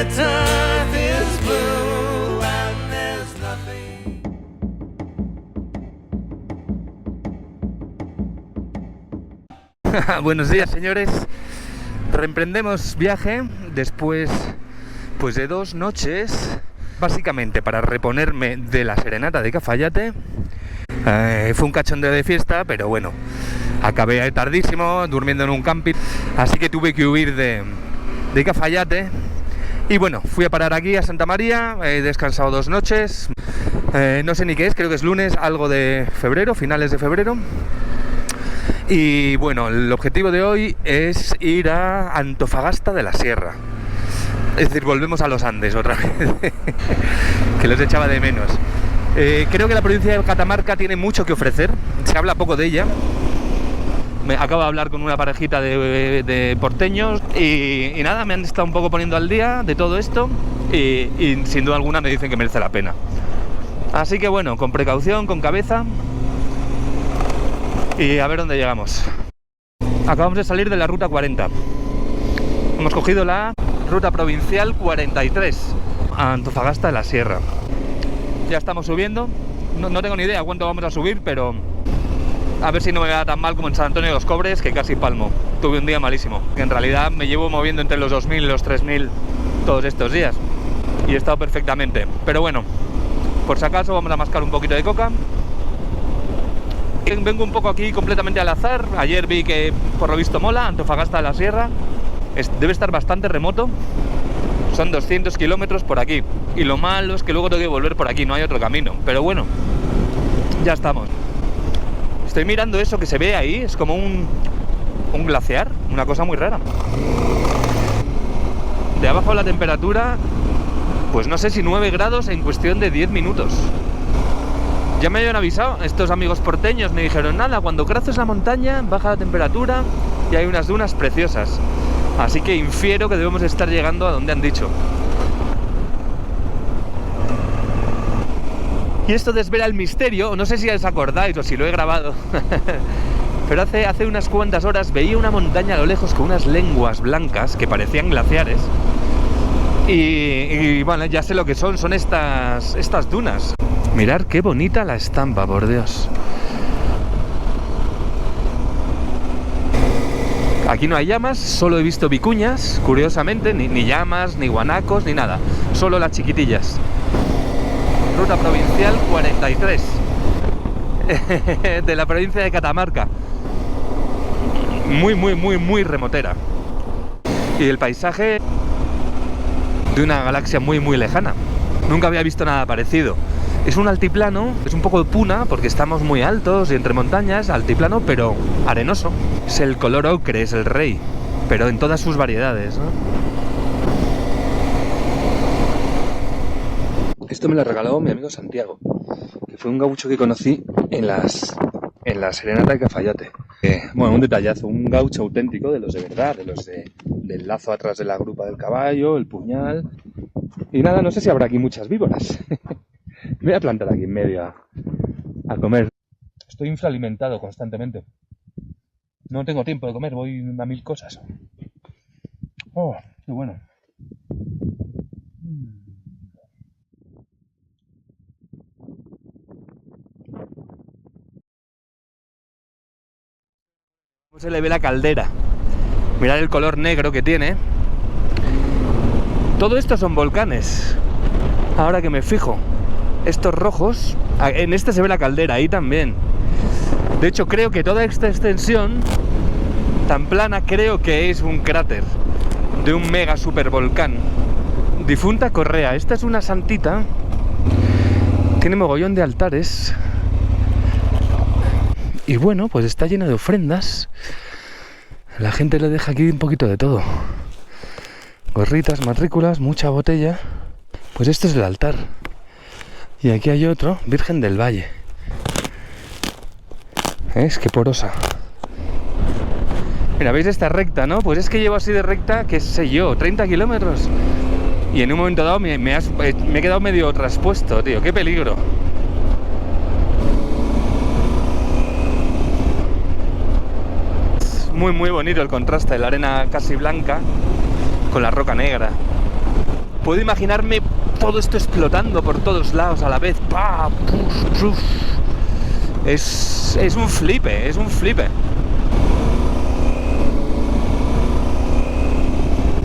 the turf is blue and there's nothing. Buenos días, señores. Reemprendemos viaje después pues de 2 noches, básicamente para reponerme de la serenata de Cafayate. Fue un cachondeo de fiesta, pero bueno, acabé tardísimo durmiendo en un camping, así que tuve que huir de Cafayate. Y bueno, fui a parar aquí a Santa María, he descansado 2 noches, no sé ni qué es, creo que es lunes, algo de febrero, finales de febrero. Y bueno, el objetivo de hoy es ir a Antofagasta de la Sierra. Es decir, volvemos a los Andes otra vez, que los echaba de menos. Creo que la provincia de Catamarca tiene mucho que ofrecer, se habla poco de ella. Acabo de hablar con una parejita de porteños y nada, me han estado un poco poniendo al día de todo esto y sin duda alguna me dicen que merece la pena. Así que bueno, con precaución, con cabeza y a ver dónde llegamos. Acabamos de salir de la ruta 40. Hemos cogido la ruta provincial 43 a Antofagasta de la Sierra. Ya estamos subiendo, no tengo ni idea cuánto vamos a subir, pero a ver si no me va tan mal como en San Antonio de los Cobres, que casi palmo. Tuve un día malísimo, que en realidad me llevo moviendo entre los 2000 y los 3000 todos estos días y he estado perfectamente, pero bueno, por si acaso vamos a mascar un poquito de coca. Vengo un poco aquí completamente al azar. Ayer vi que por lo visto mola Antofagasta de la Sierra, debe estar bastante remoto. Son 200 kilómetros por aquí y lo malo es que luego tengo que volver por aquí, no hay otro camino, pero bueno, ya estamos. Estoy mirando eso que se ve ahí, es como un glaciar, una cosa muy rara. De abajo la temperatura, pues no sé si 9 grados en cuestión de 10 minutos. Ya me habían avisado, estos amigos porteños me dijeron, nada, cuando cruces la montaña baja la temperatura y hay unas dunas preciosas. Así que infiero que debemos estar llegando a donde han dicho. Y esto desvela el misterio, no sé si os acordáis o si lo he grabado, pero hace unas cuantas horas veía una montaña a lo lejos con unas lenguas blancas que parecían glaciares. Y bueno, ya sé lo que son estas dunas. Mirad qué bonita la estampa, por Dios. Aquí no hay llamas, solo he visto vicuñas, curiosamente, ni llamas, ni guanacos, ni nada. Solo las chiquitillas. Ruta provincial 43 de la provincia de Catamarca. Muy remotera. Y el paisaje de una galaxia muy lejana. Nunca había visto nada parecido. Es un altiplano, es un poco de puna porque estamos muy altos y entre montañas, altiplano pero arenoso. Es el color ocre, es el rey, pero en todas sus variedades, ¿no? Esto me lo regaló mi amigo Santiago, que fue un gaucho que conocí en la serenata de Cafayate. Bueno, un detallazo, un gaucho auténtico de los de verdad, de los del lazo atrás de la grupa del caballo, el puñal. Y nada, no sé si habrá aquí muchas víboras. Me voy a plantar aquí en medio a comer. Estoy infralimentado constantemente. No tengo tiempo de comer, voy a 1000 cosas. Oh, qué bueno. ¿Cómo se le ve la caldera? Mirad el color negro que tiene. Todo esto son volcanes. Ahora que me fijo, estos rojos, en este se ve la caldera, ahí también. De hecho, creo que toda esta extensión tan plana, creo que es un cráter de un mega supervolcán. Difunta Correa, esta es una santita. Tiene mogollón de altares. Y bueno, pues está lleno de ofrendas. La gente le deja aquí un poquito de todo. Gorritas, matrículas, mucha botella. Pues este es el altar. Y aquí hay otro, Virgen del Valle. ¿Ves? Qué porosa. Mira, ¿veis esta recta, no? Pues es que llevo así de recta, qué sé yo, 30 kilómetros. Y en un momento dado me he quedado medio traspuesto, tío. ¡Qué peligro! Es muy bonito el contraste de la arena casi blanca con la roca negra. puedo imaginarme todo esto explotando por todos lados a la vez. ¡Pah! ¡Puf! ¡Puf! Es un flipe, es un flipe.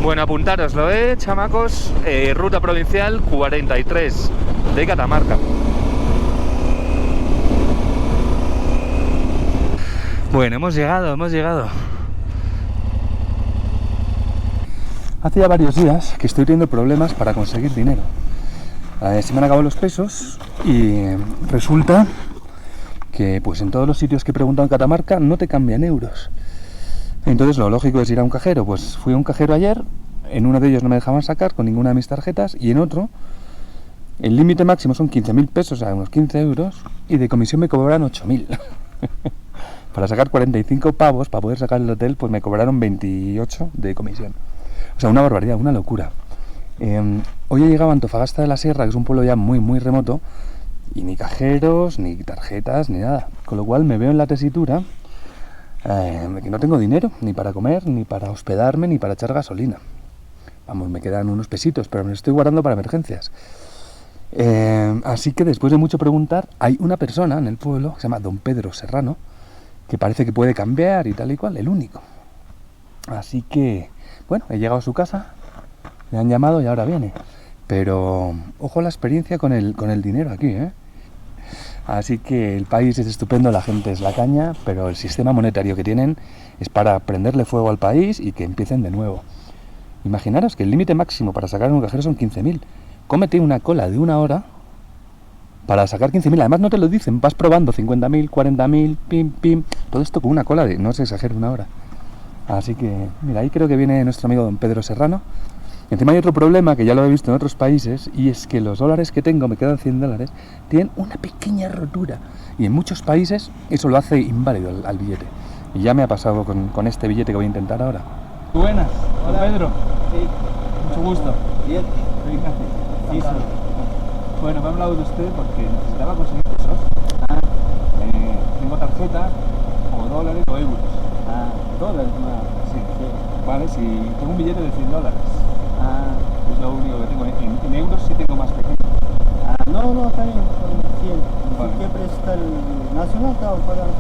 Bueno, apuntároslo, chamacos. Ruta provincial 43 de Catamarca. Bueno, hemos llegado. Hace ya varios días que estoy teniendo problemas para conseguir dinero. Se me han acabado los pesos y resulta que pues en todos los sitios que he preguntado en Catamarca no te cambian euros. Entonces lo lógico es ir a un cajero. Pues fui a un cajero ayer, en uno de ellos no me dejaban sacar con ninguna de mis tarjetas y en otro el límite máximo son 15.000 pesos, o sea, unos 15 euros, y de comisión me cobraron 8.000. Para sacar 45 pavos, para poder sacar el hotel, pues me cobraron 28 de comisión. O sea, una barbaridad, una locura. Hoy he llegado a Antofagasta de la Sierra, que es un pueblo ya muy, muy remoto, y ni cajeros, ni tarjetas, ni nada. Con lo cual me veo en la tesitura de que no tengo dinero, ni para comer, ni para hospedarme, ni para echar gasolina. Vamos, me quedan unos pesitos, pero me los estoy guardando para emergencias. Así que después de mucho preguntar, hay una persona en el pueblo que se llama Don Pedro Serrano, que parece que puede cambiar y tal y cual, el único. Así que, bueno, he llegado a su casa, me han llamado y ahora viene. Pero ojo la experiencia con el dinero aquí, ¿eh? Así que el país es estupendo, la gente es la caña, pero el sistema monetario que tienen es para prenderle fuego al país y que empiecen de nuevo. Imaginaros que el límite máximo para sacar un cajero son 15.000. Cómete una cola de 1 hora para sacar 15.000. Además no te lo dicen, vas probando 50.000, 40.000, pim, pim. Todo esto con una cola de, no se exagera, 1 hora. Así que, mira, ahí creo que viene nuestro amigo Don Pedro Serrano. Y encima hay otro problema que ya lo he visto en otros países, y es que los dólares que tengo, me quedan 100 dólares, tienen una pequeña rotura. Y en muchos países eso lo hace inválido al billete. Y ya me ha pasado con este billete que voy a intentar ahora. Buenas, Don Pedro. Sí. Mucho gusto. Bien. Sí, sí. Bueno, me ha hablado de usted porque necesitaba conseguir pesos. Tengo tarjeta, o dólares o euros. Dólares más. Sí. Sí. Vale, si tengo un billete de 100 dólares. Es lo único que tengo. En euros sí tengo más pequeño. No, está bien, son 100. Vale. ¿Qué precio está el nacional? Estamos pagando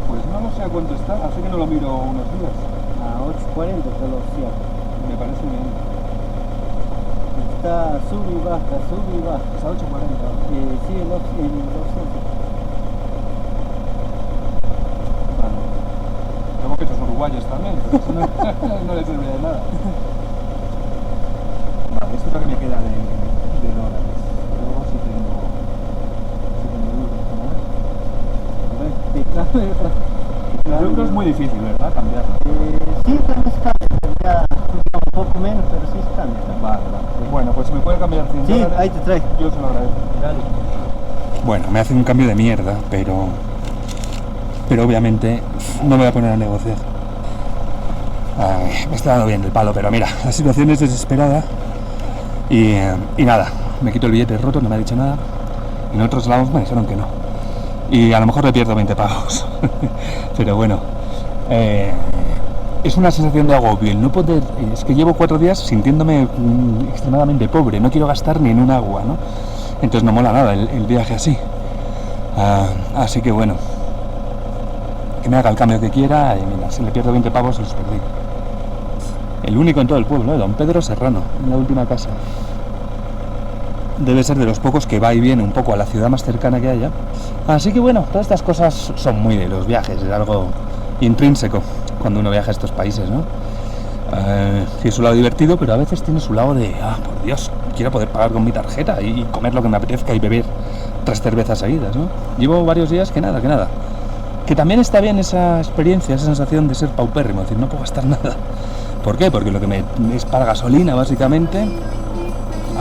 Pues no lo sé a cuánto está, así que no lo miro unos días. a 8.40, te lo decía. Me parece bien. Está sub y baja. Está a 8.40. Sí, en 200. Vale. Tengo pesos uruguayos también, pero eso no le sirve de nada. Vale, esto es lo que me queda de dólares. Luego sí tengo euros, ¿no? Los euros es muy difícil, ¿verdad? Cambiarlo. Sí, también se cambia. Ya un poco menos, pero sí se cambia. Vale. Bueno, pues si me puede cambiar 100 Sí, dólares, ahí te trae. yo se lo agradezco. Dale. Bueno, me hacen un cambio de mierda, pero obviamente no me voy a poner a negociar. Me está dando bien el palo, pero mira, la situación es desesperada y nada, me quito el billete roto, no me ha dicho nada, y en otros lados me dijeron que no. Y a lo mejor le pierdo 20 pavos, pero bueno, es una sensación de agobio, el no poder, es que llevo 4 días sintiéndome extremadamente pobre, no quiero gastar ni en un agua, ¿no? Entonces no mola nada el viaje así. Así que bueno, que me haga el cambio que quiera y mira, si le pierdo 20 pavos los perdí. El único en todo el pueblo, Don Pedro Serrano, en la última casa. Debe ser de los pocos que va y viene un poco a la ciudad más cercana que haya. Así que bueno, todas estas cosas son muy de los viajes, es algo intrínseco cuando uno viaja a estos países, ¿no? Tiene su lado divertido, pero a veces tiene su lado de, por Dios, quiero poder pagar con mi tarjeta y comer lo que me apetezca y beber 3 cervezas seguidas, ¿no? Llevo varios días que nada. Que también está bien esa experiencia, esa sensación de ser paupérrimo, es decir, no puedo gastar nada. ¿Por qué? Porque lo que me es para gasolina, básicamente,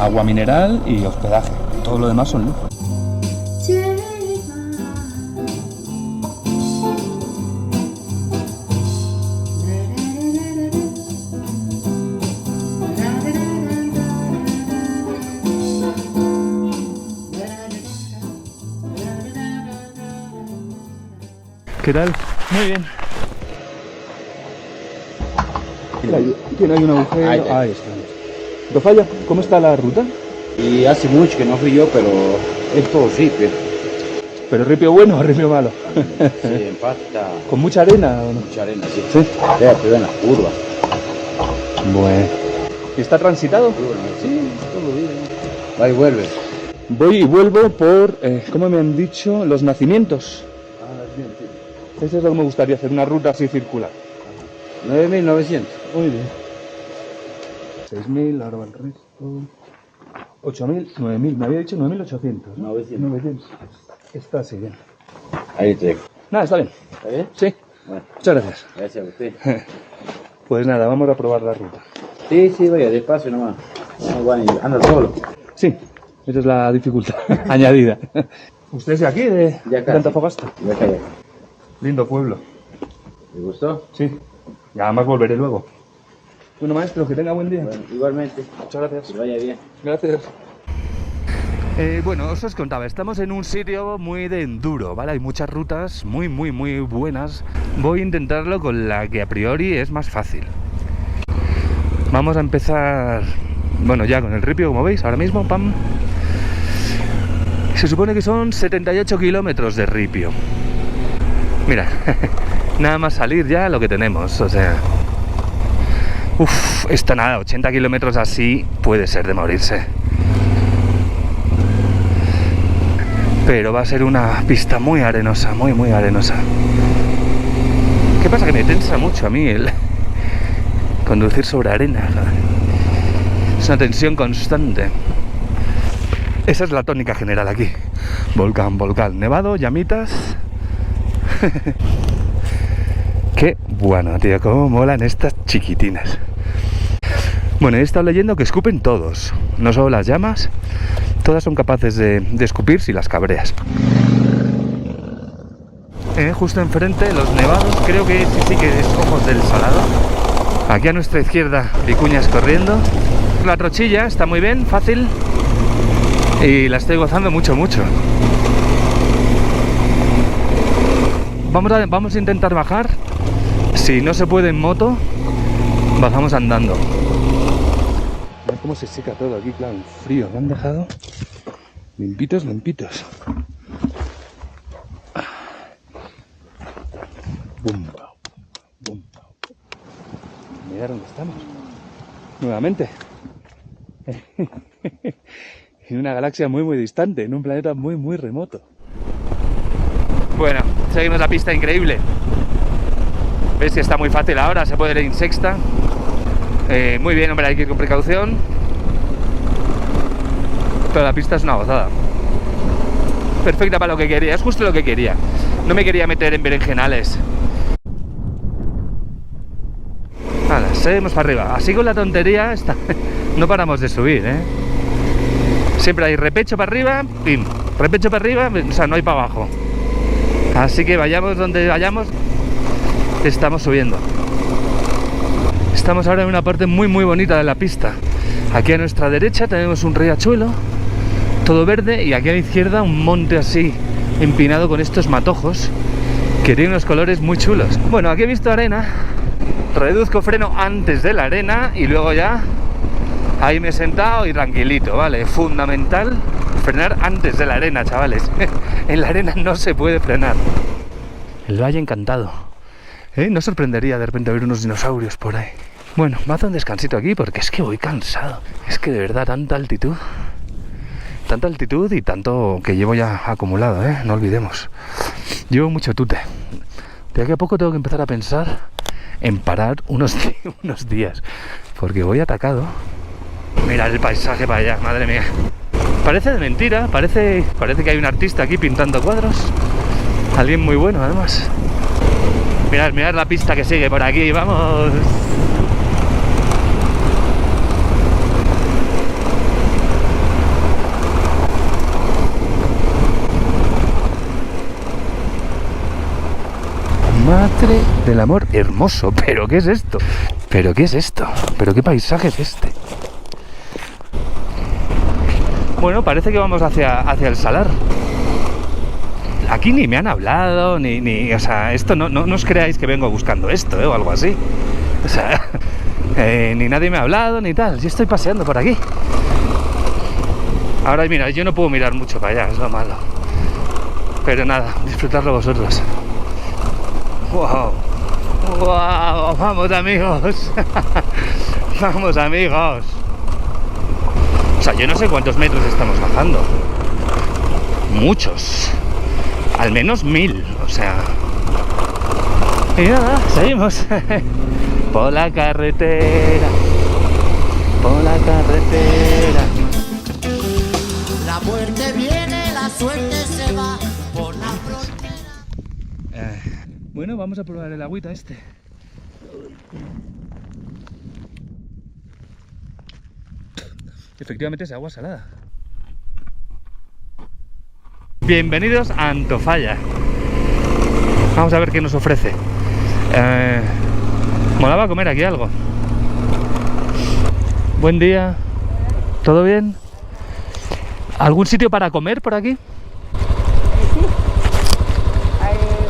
agua mineral y hospedaje. Todo lo demás son lujos. ¿Qué tal? Muy bien. Mira, tiene ahí un agujero. Ahí está. Tofalla, ¿cómo está la ruta? Y hace mucho que no fui yo, pero es todo ripio. ¿Pero ripio bueno o ripio malo? Se empata ¿Con mucha arena o no? mucha arena, sí. Sí. Ya, pero en las curvas. Bueno. ¿Y está transitado? Sí, todo bien. Va y vuelve. Voy y vuelvo por, ¿cómo me han dicho? Los nacimientos. Ah, bien, sí. Eso es lo que me gustaría hacer, una ruta así circular. 9.900. Muy bien. 6.000, ahora va el resto. 8.000, 9.000, me había dicho 9.800. 900. Está así bien. Ahí te dejo. Nada, está bien. ¿Está bien? Sí. Bueno, Muchas gracias. gracias a usted. Pues nada, vamos a probar la ruta. Sí, sí, vaya, despacio nomás. No, bueno, anda solo. Sí, esa es la dificultad añadida. ¿Usted es de aquí, de acá, Antofagasta? Ya acá, ya. Lindo pueblo. ¿Te gustó? Sí. Y además volveré luego. Bueno, maestro, que tenga buen día. Bueno, igualmente. Muchas gracias. Que vaya bien. Gracias. Bueno, os contaba, estamos en un sitio muy de enduro, ¿vale? Hay muchas rutas muy buenas. Voy a intentarlo con la que a priori es más fácil. Vamos a empezar, bueno, ya con el ripio, como veis, ahora mismo, pam. Se supone que son 78 kilómetros de ripio. Mira, nada más salir ya lo que tenemos, o sea... Esto nada, 80 kilómetros así puede ser de morirse. Pero va a ser una pista muy arenosa, muy arenosa. ¿Qué pasa? Que me tensa mucho a mí el conducir sobre arena. Es una tensión constante. Esa es la tónica general aquí. Volcán, nevado, llamitas. Qué bueno, tío, cómo molan estas chiquitinas. Bueno, he estado leyendo que escupen todos, no solo las llamas. Todas son capaces de escupir si las cabreas. Justo enfrente, los nevados, creo que sí que es Ojos del Salado. Aquí a nuestra izquierda, Vicuñas corriendo. La Trochilla está muy bien, fácil. Y la estoy gozando mucho. Vamos a intentar bajar. Si no se puede en moto, bajamos andando. Mira cómo se seca todo aquí, claro, el frío. Me han dejado limpitos. Bum. Mirad dónde estamos. Nuevamente. En una galaxia muy distante, en un planeta muy remoto. Bueno, seguimos la pista increíble. Veis que está muy fácil ahora, se puede ir en sexta. Muy bien, hombre, hay que ir con precaución. Pero la pista es una gozada. Perfecta para lo que quería, es justo lo que quería. No me quería meter en berenjenales. Vale, seguimos para arriba. Así con la tontería no paramos de subir, ¿eh? Siempre hay repecho para arriba, pim. Repecho para arriba, o sea, no hay para abajo. Así que vayamos donde vayamos, estamos subiendo. Estamos ahora en una parte muy bonita de la pista. Aquí a nuestra derecha tenemos un riachuelo, todo verde, y aquí a la izquierda un monte así, empinado con estos matojos, que tiene unos colores muy chulos. Bueno, aquí he visto arena, reduzco freno antes de la arena y luego ya ahí me he sentado y tranquilito, ¿vale? Fundamental frenar antes de la arena, chavales. En la arena no se puede frenar. El Valle Encantado. No sorprendería de repente ver unos dinosaurios por ahí. Bueno, me hace un descansito aquí porque es que voy cansado. Es que de verdad tanta altitud y tanto que llevo ya acumulado, no olvidemos. Llevo mucho tute. De aquí a poco tengo que empezar a pensar en parar unos días, porque voy atacado. Mirad el paisaje para allá, madre mía. Parece de mentira, parece que hay un artista aquí pintando cuadros. Alguien muy bueno, además. Mirad la pista que sigue por aquí, vamos. Madre del amor hermoso, ¿pero qué es esto? ¿Pero qué paisaje es este? Bueno, parece que vamos hacia el Salar. Aquí ni me han hablado, o sea, esto no os creáis que vengo buscando esto, o algo así. O sea, Ni nadie me ha hablado ni tal. Yo estoy paseando por aquí. Ahora mira, yo no puedo mirar mucho para allá, es lo malo. Pero nada, disfrutarlo vosotros. ¡Wow! ¡Wow! ¡Vamos, amigos! ¡Vamos, amigos! O sea, yo no sé cuántos metros estamos bajando. Muchos. Al menos 1000, o sea... Y nada, seguimos. Por la carretera. Por la carretera. La muerte viene, la suerte se va por la frontera. Bueno, vamos a probar el agüita este. Efectivamente es agua salada. Bienvenidos a Antofalla. Vamos a ver qué nos ofrece. Molaba comer aquí algo. Buen día. ¿Todo bien? ¿Algún sitio para comer por aquí?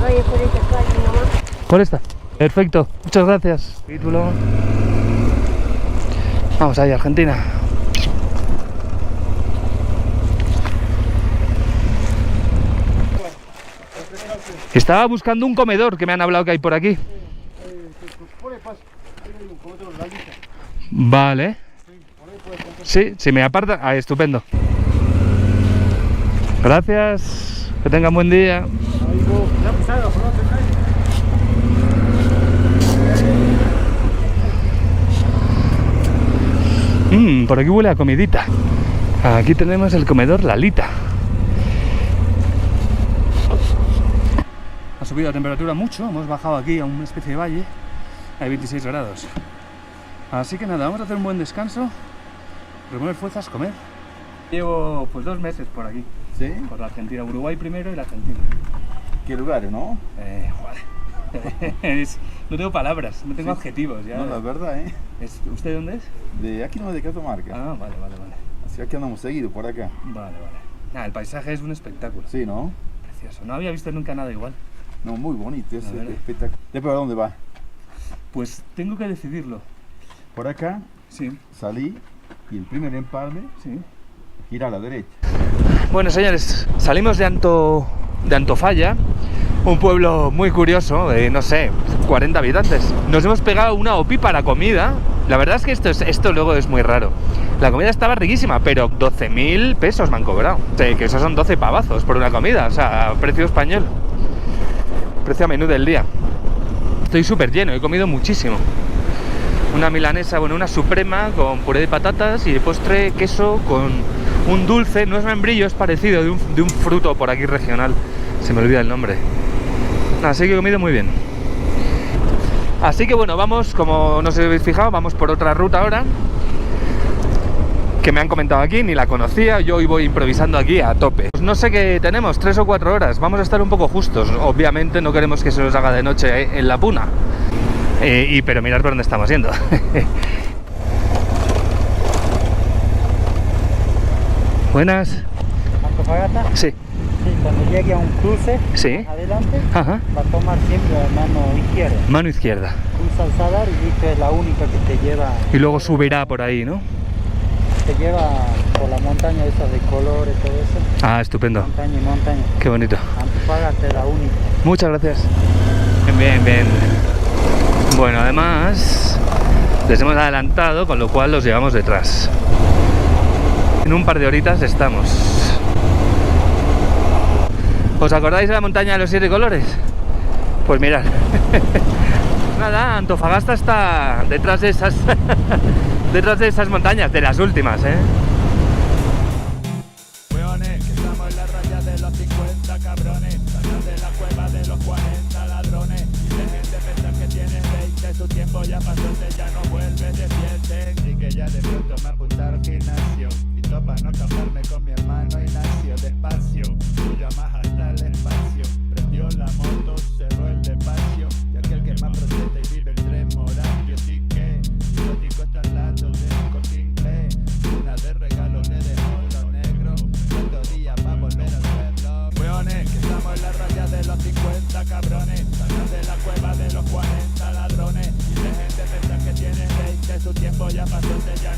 Vaya por esta calle nomás. Por esta. Perfecto. Muchas gracias. Título. Vamos ahí, Argentina. Estaba buscando un comedor que me han hablado que hay por aquí. Vale. Sí, si me aparta. Ah, estupendo. Gracias. Que tengan buen día. Por aquí huele a comidita. Aquí tenemos el comedor Lalita. Ha subido la temperatura mucho, hemos bajado aquí a una especie de valle, hay 26 grados. Así que nada, vamos a hacer un buen descanso, reponer fuerzas, comer. Llevo pues 2 meses por aquí, ¿Sí? por la Argentina, Uruguay primero y la Argentina. ¿Qué lugar, no? Joder. No tengo palabras, no tengo adjetivos. Ya. No, la verdad, ¿eh? ¿Usted de dónde es? De aquí no, de Catamarca. Ah, vale. Así que andamos seguido por acá. Vale. El paisaje es un espectáculo. Sí, ¿no? Precioso, no había visto nunca nada igual. No, muy bonito, es A ver. espectacular. ¿Después a dónde va? Pues tengo que decidirlo. Por acá Sí, salí y el primer empalme sí. gira a la derecha. Bueno, señores, salimos de Antofalla, un pueblo muy curioso, de no sé, 40 habitantes. Nos hemos pegado una opípara comida. La verdad es que esto luego es muy raro. La comida estaba riquísima, pero 12.000 pesos me han cobrado. O sea, que esos son 12 pavazos por una comida, o sea, precio español. Precio a menú del día. Estoy súper lleno, he comido muchísimo. Una milanesa, bueno, una suprema con puré de patatas y de postre queso con un dulce, no es membrillo, es parecido, de un fruto por aquí regional. Se me olvida el nombre. Así que he comido muy bien. Así que bueno, vamos, como no os habéis fijado, vamos por otra ruta ahora que me han comentado aquí, ni la conocía, yo hoy voy improvisando aquí a tope. Pues no sé qué tenemos, 3 o 4 horas, vamos a estar un poco justos. Obviamente no queremos que se nos haga de noche en la puna. Pero mirad por dónde estamos yendo. Buenas. Antofagasta, Sí. sí, cuando llegue a un cruce, Sí. adelante, Ajá. va a tomar siempre la mano izquierda. Mano izquierda. Cruza al Sadar y esta es la única que te lleva por ahí, ¿no? por la montaña esa de colores, todo eso. Ah, estupendo. Montaña y montaña. Qué bonito. Antofagasta es la única. Muchas gracias. Bien. Bueno, además les hemos adelantado, con lo cual los llevamos detrás. En un par de horitas estamos. ¿Os acordáis de la montaña de los 7 colores? Pues mirad. Nada, Antofagasta está detrás de esas detrás de esas montañas, de las últimas, ¿eh? Weones, que estamos en la raya de los 50 cabrones, salgan de la cueva de los 40 ladrones, y dejen de pensar que tienen 20, su tiempo ya pasó, ya no vuelve, despierten, y que ya de pronto me apuntaron al gimnasio, y topa no cambiarme con mi hermano Ignacio, despacio, suya más hasta el espacio, prendió la moto, cerró el despacio, y aquel que más protesta y vive el tren moral, así que, yo digo está al lado de un corte inglés, una de regalo le dejó lo negro, otro día va a volver al suelo. Weones, que estamos en la raya de los 50 cabrones, salgan de la cueva de los 40 ladrones, y dejen de pensar que tienen 20, ya pasó, este ya